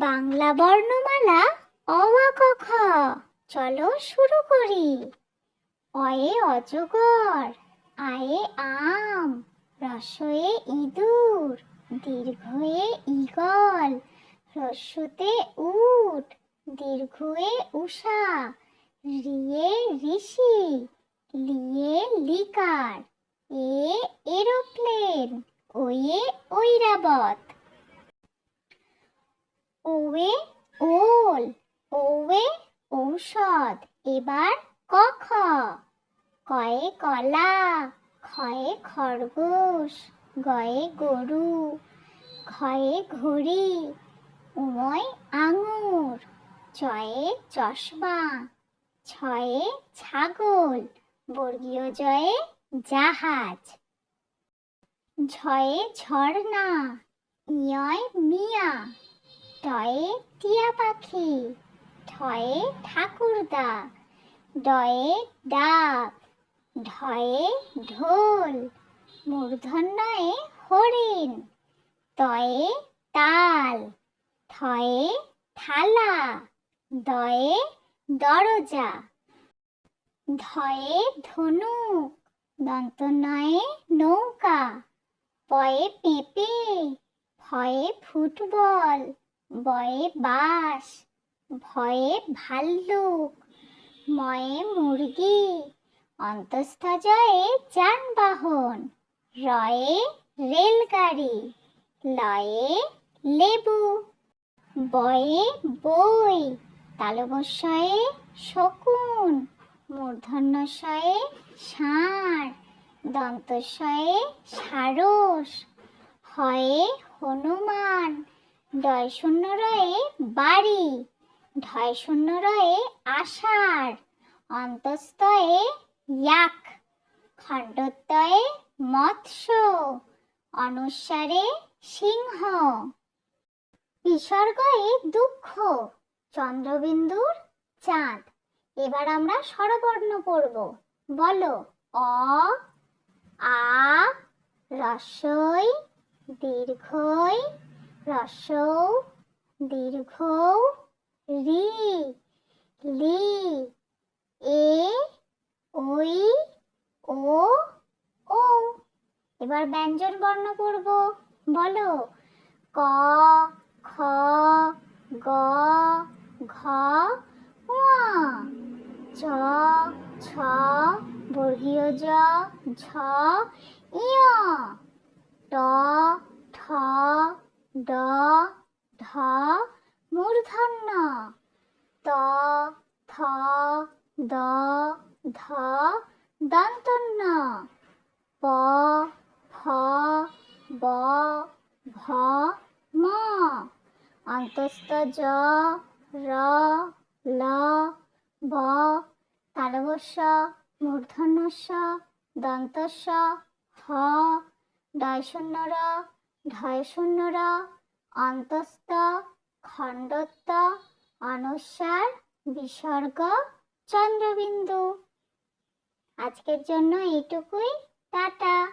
বাংলা বর্ণমালা অ আ ক খ। চলো শুরু করি। অয়ে অজগর, আয়ে আম, রসয়ে ইঁদুর, দীর্ঘয়ে ঈগল, হ্রস্বতে উট, দীর্ঘয়ে উষা, রিয়ে ঋষি, লিয়ে লিকার, এ এরোপ্লেন, ওয়ে ঐরাবত। ওয়ে ওল, ওয়ে ঔষধ। এবার ক খ। কয়ে কলা, খয়ে খরগোশ, গয়ে গরু, ঘয়ে ঘড়ি, উময় আঙুর, চয়ে চশমা, ছয়ে ছাগল, বর্গীয় জয়ে জাহাজ। ঝয়ে ঝর্ণা, ইয়য় মিয়া, টয়ে টিয়া পাখি, ঠয়ে ঠাকুরদা, ডয়ে ডাব, ঢয়ে ঢোল, মূর্ধন্যয়ে হরিণ, তয়ে তাল, থয়ে থালা, দয়ে দরজা। ধয়ে ধনুক, দন্তন্বয়ে নৌকা, পয়ে পেঁপে, ফয়ে ফুটবল, বয়ে বাঁশ, ভয়ে ভাল্লুক, ময়ে মুরগি, অন্তস্থজয়ে যানবাহন, রয়ে রেলগাড়ি, লয়ে লেবু, বয়ে বই, তালবস্যয়ে শকুন, মূর্ধন্যস্বয়ে ষাঁড়, দন্তস্বয়ে সারস, হয়ে হনুমান, ডয় শূন্য রয়ে বাড়ি, ঢয় শূন্য রয়ে আষাঢ়, অন্তস্তয়ে ইয়াক, খণ্ডত্বয়ে মৎস্য, অনুস্বারে সিংহ। বিসর্গয়ে দুঃখ, চন্দ্রবিন্দুর চাঁদ। এবার আমরা স্বরবর্ণ পড়ব। বলো। অ, আ, রস্বই, দীর্ঘই, রস্বৌ, দীর্ঘৌ, রি, লি, এ, ওই, ও, ও। এবার ব্যঞ্জন বর্ণ পড়ব। বলো। ক, খ, গ, ঘ, ঙ, চ, ছ, বর্গীয় জ, ঝ, ইয়, ট, ঠ, ড, ঢ, মূর্ধন্য, ত, থ, দ, ধ, দন্তন্য, প, ফ, ব, ভ, ম, অন্তস্থ জ, র, ল, ব, তালবস্য, মূর্ধন্যস্য, দন্তস্য, হ, ডয় শূন্য র, ঢয় শূন্য র, অন্তস্থ, খণ্ডত্ব, অনুস্বার, বিসর্গ, চন্দ্রবিন্দু। আজকের জন্য এইটুকুই। টাটা।